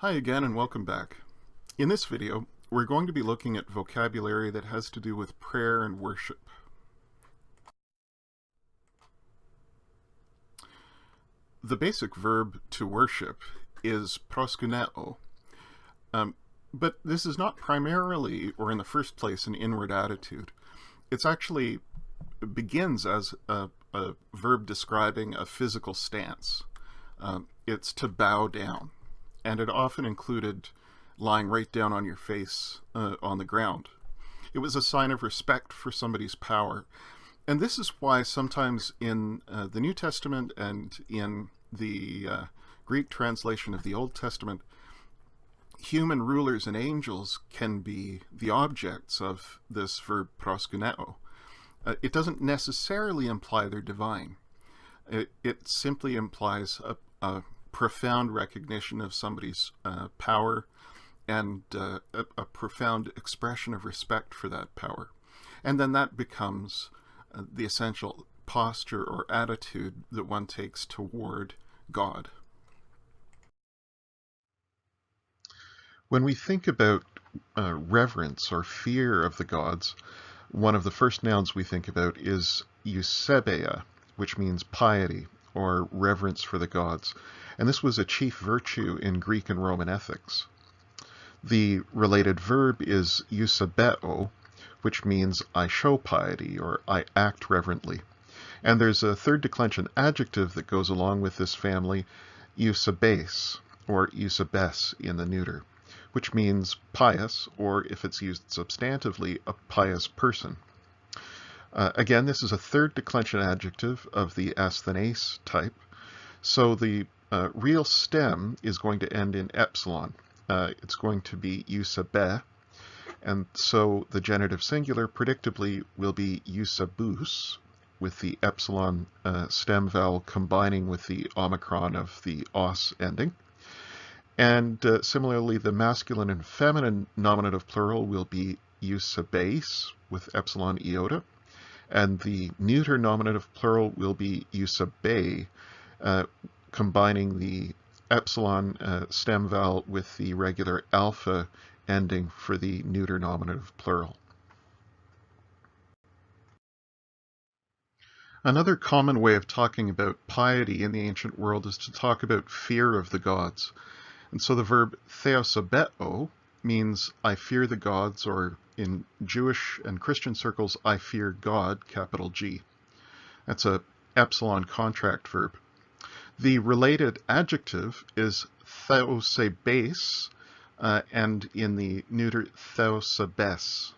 Hi again and welcome back. In this video, we're going to be looking at vocabulary that has to do with prayer and worship. The basic verb to worship is proskuneo, but this is not primarily or in the first place an inward attitude. It's actually begins as a verb describing a physical stance. It's to bow down. And it often included lying right down on your face on the ground. It was a sign of respect for somebody's power. And this is why sometimes in the New Testament and in the Greek translation of the Old Testament, human rulers and angels can be the objects of this verb proskuneo. It doesn't necessarily imply they're divine. It simply implies a profound recognition of somebody's power and a profound expression of respect for that power. And then that becomes the essential posture or attitude that one takes toward God. When we think about reverence or fear of the gods, one of the first nouns we think about is eusebeia, which means piety or reverence for the gods. And this was a chief virtue in Greek and Roman ethics. The related verb is eusebeo, which means I show piety or I act reverently. And there's a third declension adjective that goes along with this family, eusebes or eusebes in the neuter, which means pious, or if it's used substantively, a pious person. Again, this is a third declension adjective of the asthenes type. So the real stem is going to end in epsilon. It's going to be eusebe, and so the genitive singular predictably will be eusebus, with the epsilon stem vowel combining with the omicron of the os ending. And similarly, the masculine and feminine nominative plural will be eusebes, with epsilon iota, and the neuter nominative plural will be eusebe, combining the epsilon stem vowel with the regular alpha ending for the neuter nominative plural. Another common way of talking about piety in the ancient world is to talk about fear of the gods. And so the verb theosebeo means I fear the gods, or in Jewish and Christian circles, I fear God, capital G. That's a epsilon contract verb. The related adjective is theosebes, and in the neuter theosebes,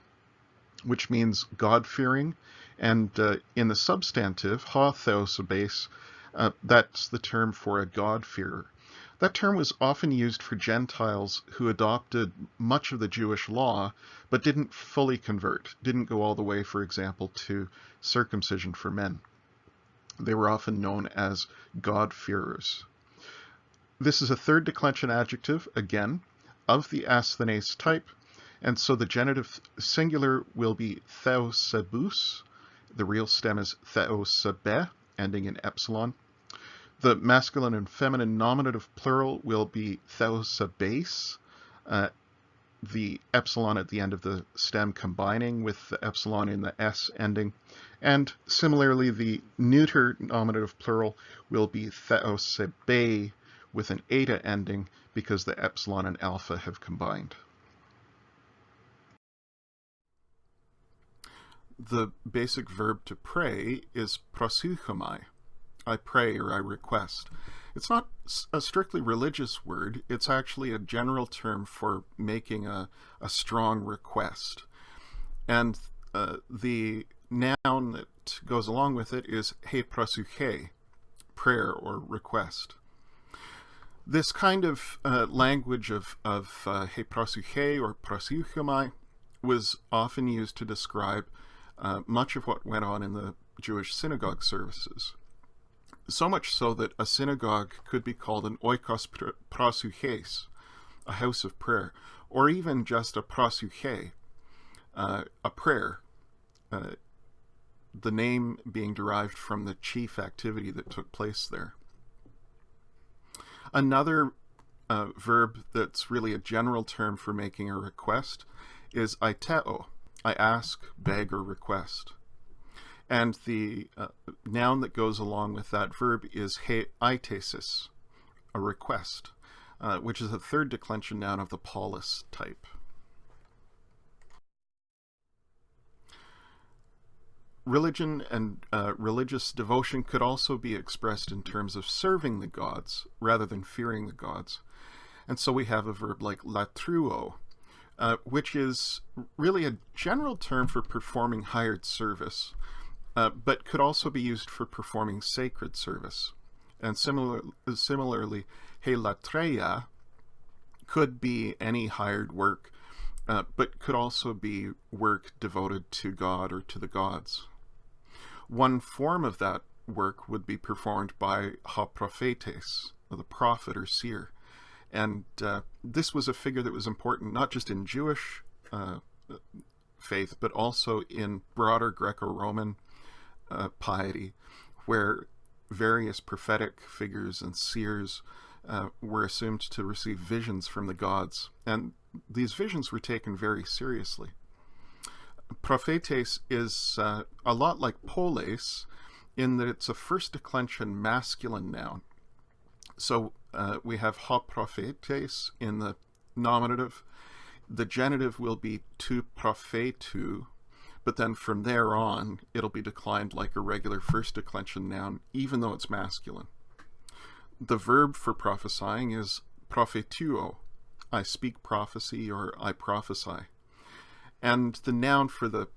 which means God-fearing. And in the substantive, ha theosebes, that's the term for a God-fearer. That term was often used for Gentiles who adopted much of the Jewish law, but didn't fully convert, didn't go all the way, for example, to circumcision for men. They were often known as God-fearers. This is a third declension adjective, again, of the asthenes type, and so the genitive singular will be theosebus. The real stem is theosebe, ending in epsilon. The masculine and feminine nominative plural will be theosebes, the epsilon at the end of the stem combining with the epsilon in the s ending. And similarly, the neuter nominative plural will be theosebe with an eta ending because the epsilon and alpha have combined. The basic verb to pray is proseuchomai. I pray or I request. It's not a strictly religious word. It's actually a general term for making a strong request. And the noun that goes along with it is he proseuche, prayer or request. This kind of language of he proseuche or proseuchomai was often used to describe much of what went on in the Jewish synagogue services. So much so that a synagogue could be called an oikos proseuches, a house of prayer, or even just a proseuche, a prayer, the name being derived from the chief activity that took place there. Another verb that's really a general term for making a request is aiteo. I ask, beg, or request. And the noun that goes along with that verb is he aitesis, a request, which is a third declension noun of the polis type. Religion and religious devotion could also be expressed in terms of serving the gods rather than fearing the gods. And so we have a verb like latruo, which is really a general term for performing hired service, but could also be used for performing sacred service. And similarly, he latreia could be any hired work, but could also be work devoted to God or to the gods. One form of that work would be performed by ha prophetes, the prophet or seer. And this was a figure that was important not just in Jewish faith, but also in broader Greco-Roman piety, where various prophetic figures and seers were assumed to receive visions from the gods. And these visions were taken very seriously. Prophetes is a lot like poles in that it's a first declension masculine noun. So we have ha prophetes in the nominative. The genitive will be tu prophetu, but then from there on it'll be declined like a regular first declension noun, even though it's masculine. The verb for prophesying is prophetuo. I speak prophecy or I prophesy. And the noun for the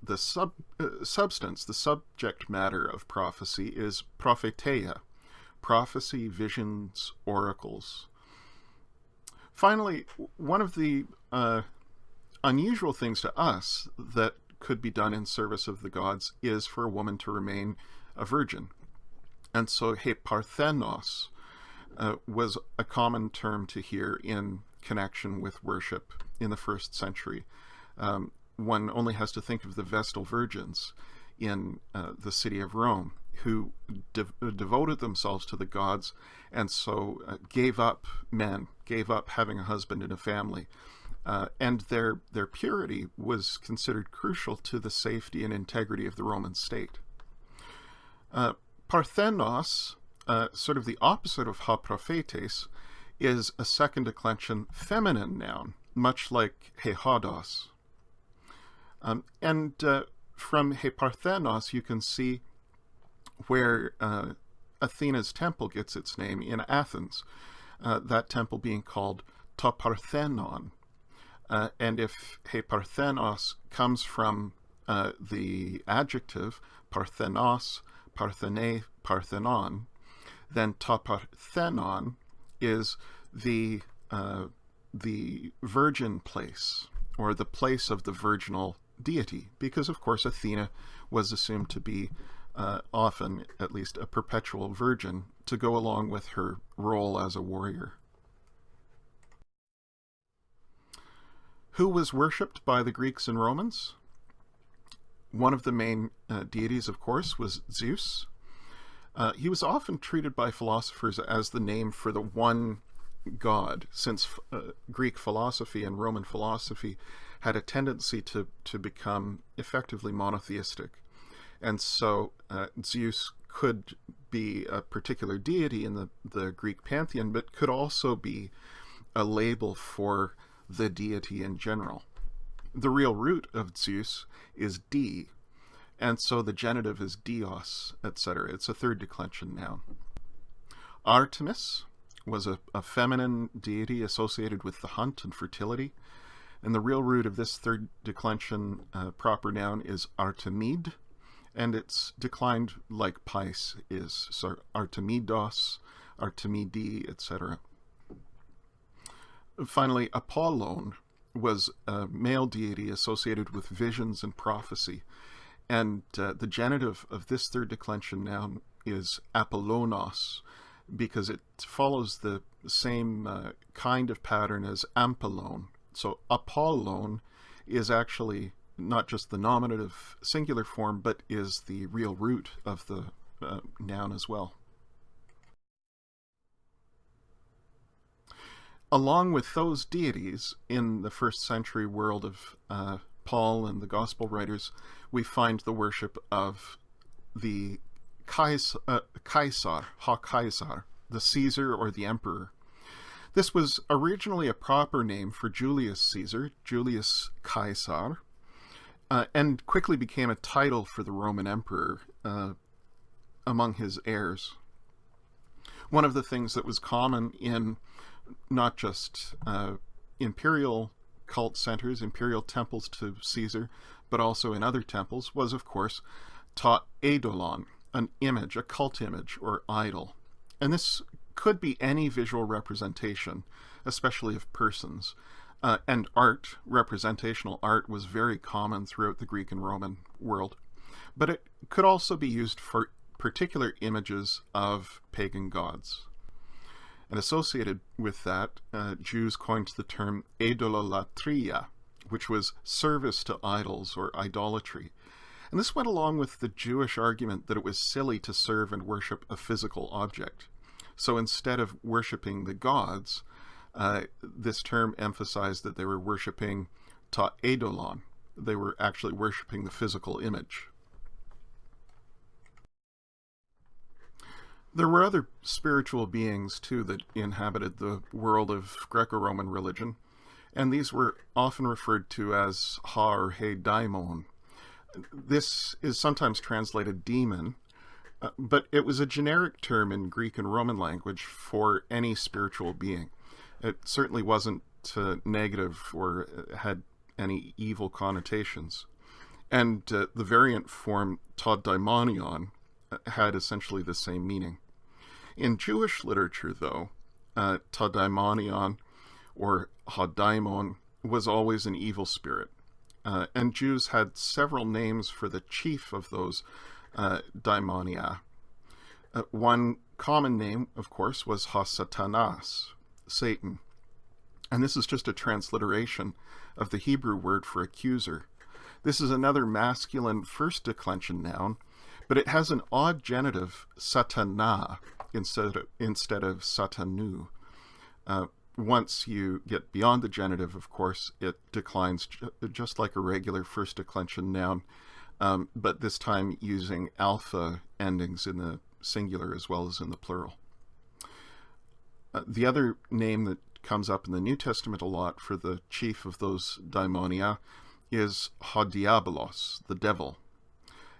substance, the subject matter of prophecy is propheteia, prophecy, visions, oracles. Finally, one of the unusual things to us that could be done in service of the gods is for a woman to remain a virgin. And so he parthenos was a common term to hear in connection with worship in the first century. One only has to think of the Vestal Virgins in the city of Rome, who devoted themselves to the gods, and so gave up having a husband and a family. And their purity was considered crucial to the safety and integrity of the Roman state. Parthenos, sort of the opposite of ha prophetes, is a second declension feminine noun, much like he hodos. And from he parthenos, you can see where Athena's temple gets its name in Athens, that temple being called ta parthenon. And if he parthenos comes from the adjective parthenos, parthene, parthenon, then ta parthenon is the virgin place, or the place of the virginal deity, because of course Athena was assumed to be often at least a perpetual virgin to go along with her role as a warrior. Who was worshipped by the Greeks and Romans? One of the main deities, of course, was Zeus. He was often treated by philosophers as the name for the one God, since Greek philosophy and Roman philosophy had a tendency to become effectively monotheistic. And so Zeus could be a particular deity in the Greek pantheon, but could also be a label for the deity in general. The real root of Zeus is di, and so the genitive is dios, etc. It's a third declension noun. Artemis was a feminine deity associated with the hunt and fertility, and the real root of this third declension proper noun is Artemide, and it's declined like Pais is, so Artemidos, Artemidi, etc. Finally, Apollon was a male deity associated with visions and prophecy, and the genitive of this third declension noun is Apollonos, because it follows the same kind of pattern as Ampelon. So Apollon is actually not just the nominative singular form, but is the real root of the noun as well. Along with those deities, in the first century world of Paul and the Gospel writers, we find the worship of the Caesar, ha Caesar, the Caesar or the Emperor. This was originally a proper name for Julius Caesar, Julius Caesar, and quickly became a title for the Roman Emperor among his heirs. One of the things that was common in not just imperial cult centers, imperial temples to Caesar, but also in other temples, was of course ta eidolon, an image, a cult image or idol. And this could be any visual representation, especially of persons. And art, representational art, was very common throughout the Greek and Roman world. But it could also be used for particular images of pagan gods. And associated with that, Jews coined the term idolatria, which was service to idols or idolatry. And this went along with the Jewish argument that it was silly to serve and worship a physical object. So instead of worshiping the gods, this term emphasized that they were worshiping ta eidolon. They were actually worshiping the physical image. There were other spiritual beings, too, that inhabited the world of Greco-Roman religion, and these were often referred to as ha or he daimon. This is sometimes translated demon, but it was a generic term in Greek and Roman language for any spiritual being. It certainly wasn't negative or had any evil connotations. And the variant form ta daimonion had essentially the same meaning. In Jewish literature, though, ta daimonion or ha daimon was always an evil spirit. And Jews had several names for the chief of those daimonia. One common name, of course, was ha-satanas, Satan. And this is just a transliteration of the Hebrew word for accuser. This is another masculine first declension noun, but it has an odd genitive, satana, instead of satanu. Once you get beyond the genitive, of course, it declines just like a regular first declension noun, but this time using alpha endings in the singular as well as in the plural. The other name that comes up in the New Testament a lot for the chief of those daimonia is ha diabolos, the devil.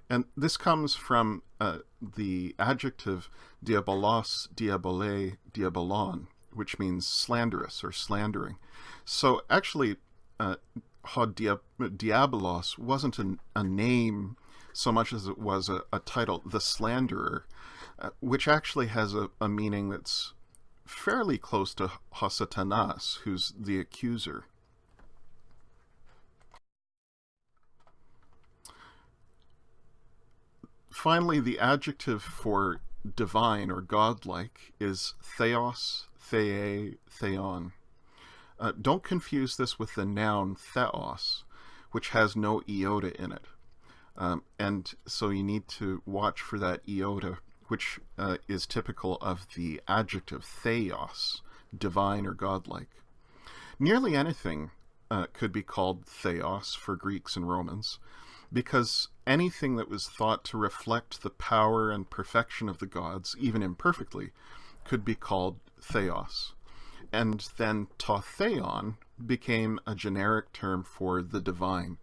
And this comes from the adjective diabolos, diabole, diabolon, which means slanderous or slandering. So actually, ha diabolos wasn't a name so much as it was a title, the slanderer, which actually has a meaning that's fairly close to ha satanas, who's the accuser. Finally, the adjective for divine or godlike is theos, theai, theon. Don't confuse this with the noun theos, which has no iota in it. And so you need to watch for that iota, which is typical of the adjective theos, divine or godlike. Nearly anything could be called theos for Greeks and Romans, because anything that was thought to reflect the power and perfection of the gods, even imperfectly, could be called theos. And then ta theon became a generic term for the divine.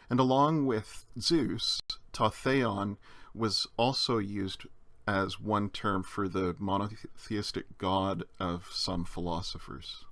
And along with Zeus, ta theon was also used as one term for the monotheistic god of some philosophers.